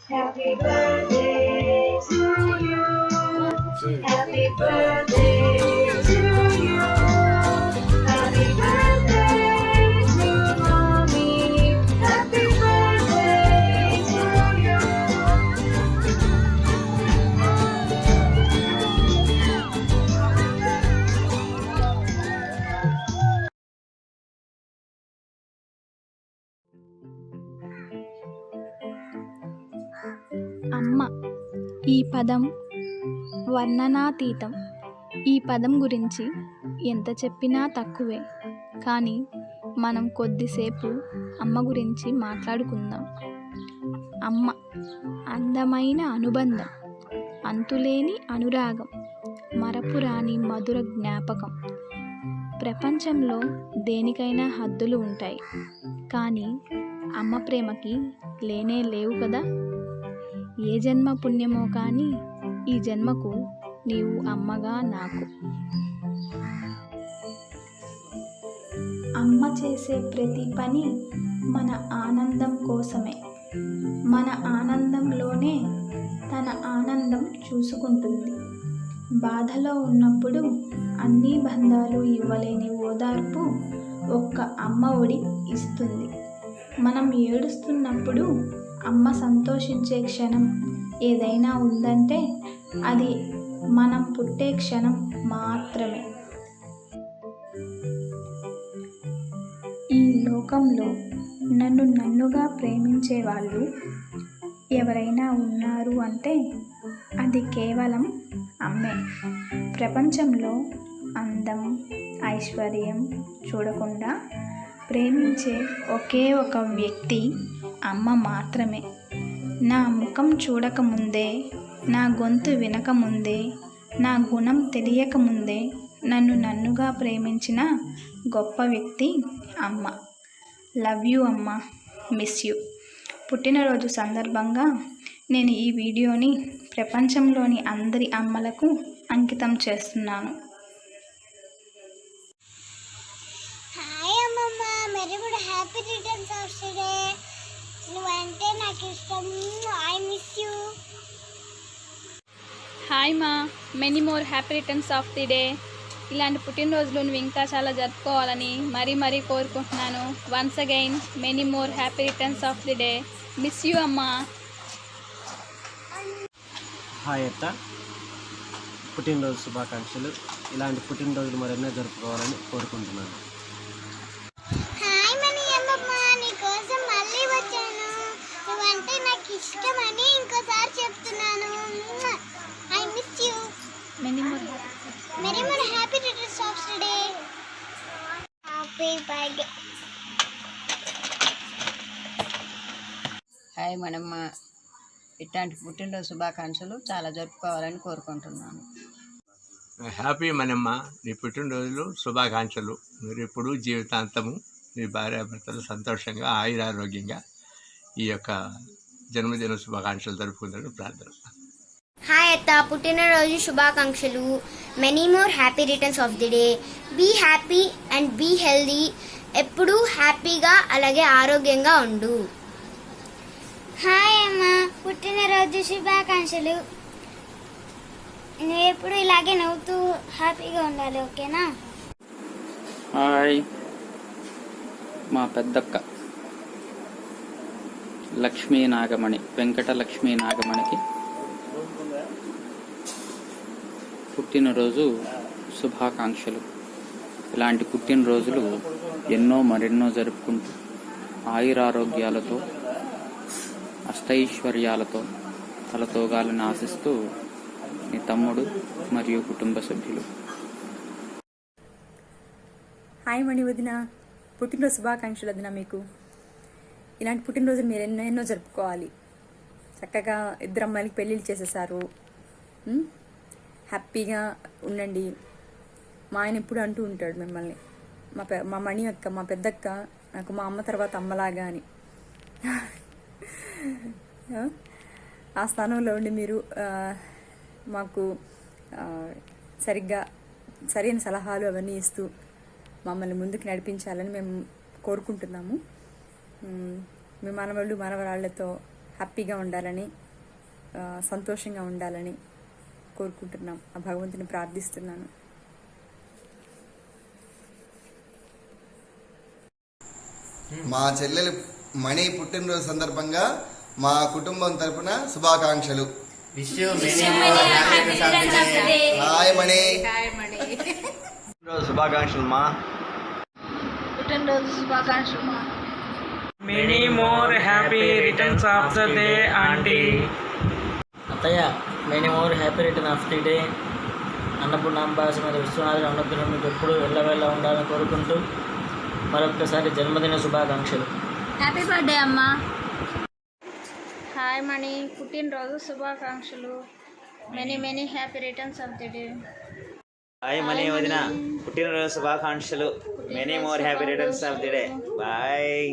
Happy birthday to you. Happy birthday to you. Happy birthday to mommy. Happy birthday to you. అమ్మ ఈ పదం వర్ణనాతీతం. ఈ పదం గురించి ఎంత చెప్పినా తక్కువే. కానీ మనం కొద్దిసేపు అమ్మ గురించి మాట్లాడుకుందాం. అమ్మ అందమైన అనుబంధం, అంతులేని అనురాగం, మరపురాని మధుర జ్ఞాపకం. ప్రపంచంలో దేనికైనా హద్దులు ఉంటాయి, కానీ అమ్మ ప్రేమకి లేనే లేవు కదా. ఏ జన్మ పుణ్యమో కానీ ఈ జన్మకు నీవు అమ్మగా నాకు. అమ్మ చేసే ప్రతి పని మన ఆనందం కోసమే. మన ఆనందంలోనే తన ఆనందం చూసుకుంటుంది. బాధలో ఉన్నప్పుడు అన్ని బంధాలు ఇవ్వలేని ఓదార్పు ఒక్క అమ్మ ఒడి ఇస్తుంది. మనం ఏడుస్తున్నప్పుడు అమ్మ సంతోషించే క్షణం ఏదైనా ఉందంటే అది మనం పుట్టే క్షణం మాత్రమే. ఈ లోకంలో నన్నుగా ప్రేమించే వాళ్ళు ఎవరైనా ఉన్నారు అంటే అది కేవలం అమ్మే. ప్రపంచంలో అందం, ఐశ్వర్యం చూడకుండా ప్రేమించే ఒకే ఒక వ్యక్తి అమ్మ మాత్రమే. నా ముఖం చూడకముందే, నా గొంతు వినకముందే, నా గుణం తెలియకముందే నన్నుగా ప్రేమించిన గొప్ప వ్యక్తి అమ్మ. లవ్ యూ అమ్మ, మిస్ యూ. పుట్టినరోజు సందర్భంగా నేను ఈ వీడియోని ప్రపంచంలోని అందరి అమ్మలకు అంకితం చేస్తున్నాను. హాయ్ అమ్మమ్మ, మరి కూడా happy returns of the day. నువ్వంటే నాకు ఇష్టం. I miss you. హాయ్ మా, many more happy returns of the day. ఇలాంటి పుట్టినరోజులు నువ్వు ఇంకా చాలా జరుపుకోవాలని మరీ కోరుకుంటున్నాను. Once again many more happy returns of the day. Miss you అమ్మా. హాయ్ అత్త, పుట్టినరోజు శుభాకాంక్షలు. ఇలాంటి పుట్టినరోజులు మరెన్నో జరుపుకోవాలని కోరుకుంటున్నాను. హాయ్ మనీ అమ్మమ్మ, నీకోసం మళ్ళీ వచ్చాను. నువ్వంటే నాకు ఇష్టమని ఇంకోసారి చెప్తున్నాను. I miss you. Many more happy returns of the day. Happy birthday. Hi మనమ్మ, ఇట్లాంటి పుట్టినరోజు శుభాకాంక్షలు చాలా జరుపుకోవాలని కోరుకుంటున్నాను. హ్యాపీ మనమ్మ, నీ పుట్టినరోజులు శుభాకాంక్షలు. మీరు ఎప్పుడూ జీవితాంతము మీ భార్యాభర్తలు సంతోషంగా ఆయురారోగ్యంగా ఈ యొక్క జన్మదిన శుభాకాంక్షలు జరుపుకుంటారని ప్రార్థన. హాయ్ అత్త, పుట్టినరోజు శుభాకాంక్షలు. Many more happy returns of the day. Be happy and be healthy. ఎప్పుడూ హ్యాపీగా అలాగే ఆరోగ్యంగా ఉండు. హాయ్ అమ్మ, పుట్టినరోజు శుభాకాంక్షలు. నువ్వు ఎప్పుడు ఇలాగే నవ్వుతూ హ్యాపీగా ఉండాలి, ఓకేనా? హాయ్ మా పెద్దక్క లక్ష్మీ నాగమణి, వెంకట లక్ష్మీ నాగమణికి పుట్టినరోజు శుభాకాంక్షలు. ఇలాంటి పుట్టినరోజులు మరెన్నో జరుపుకుంటూ ఆయురారోగ్యాలతో అష్టైశ్వర్యాలతో తలతోగాలని ఆశిస్తూ మీ తమ్ముడు మరియు కుటుంబ సభ్యులు. హాయ్ మణి వదిన, పుట్టినరోజు శుభాకాంక్షలు వదిన. మీకు ఇలాంటి పుట్టినరోజులు మీరు ఎన్నో జరుపుకోవాలి. చక్కగా ఇద్దరు అమ్మాయిలకి పెళ్ళిళ్ళు చేసేసారు. హ్యాపీగా ఉండండి. మా ఆయన ఎప్పుడు అంటూ ఉంటాడు మిమ్మల్ని, మా మణి అక్క, మా పెద్దక్క నాకు మా అమ్మ తర్వాత అమ్మలాగా అని. ఆ స్థానంలో ఉండి మీరు మాకు సరైన సలహాలు అవన్నీ ఇస్తూ మమ్మల్ని ముందుకు నడిపించాలని మేము కోరుకుంటున్నాము. మీ మనవళ్ళు మనవరాళ్లతో హ్యాపీగా ఉండాలని, సంతోషంగా ఉండాలని కోరుకుంటున్నాం. ఆ భగవంతుని ప్రార్థిస్తున్నాను. మా చెల్లెలు మణి పుట్టినరోజు సందర్భంగా మా కుటుంబం తరపున శుభాకాంక్షలు. హాయ్ మణి. శుభాకాంక్షలు మా. పుట్టినరోజు శుభాకాంక్షలు మా. Many more happy returns of the day, auntie. అత్తయ్య many more happy return of the day. Annapurnamba Srimathi విశ్వనాథుని అనుగ్రహం మీకు ఎప్పుడు వెళ్ళవేళ్ళ ఉండాలని కోరుకుంటూ మరొక్కసారి జన్మదిన శుభాకాంక్షలు. హ్యాపీ బర్త్డే అమ్మా. హాయ్ మణి, పుట్టినరోజు శుభాకాంక్షలు. Many happy returns of the day. Hi Mani వదిన, పుట్టినరోజు శుభాకాంక్షలు. Many more happy returns of the day. Bye.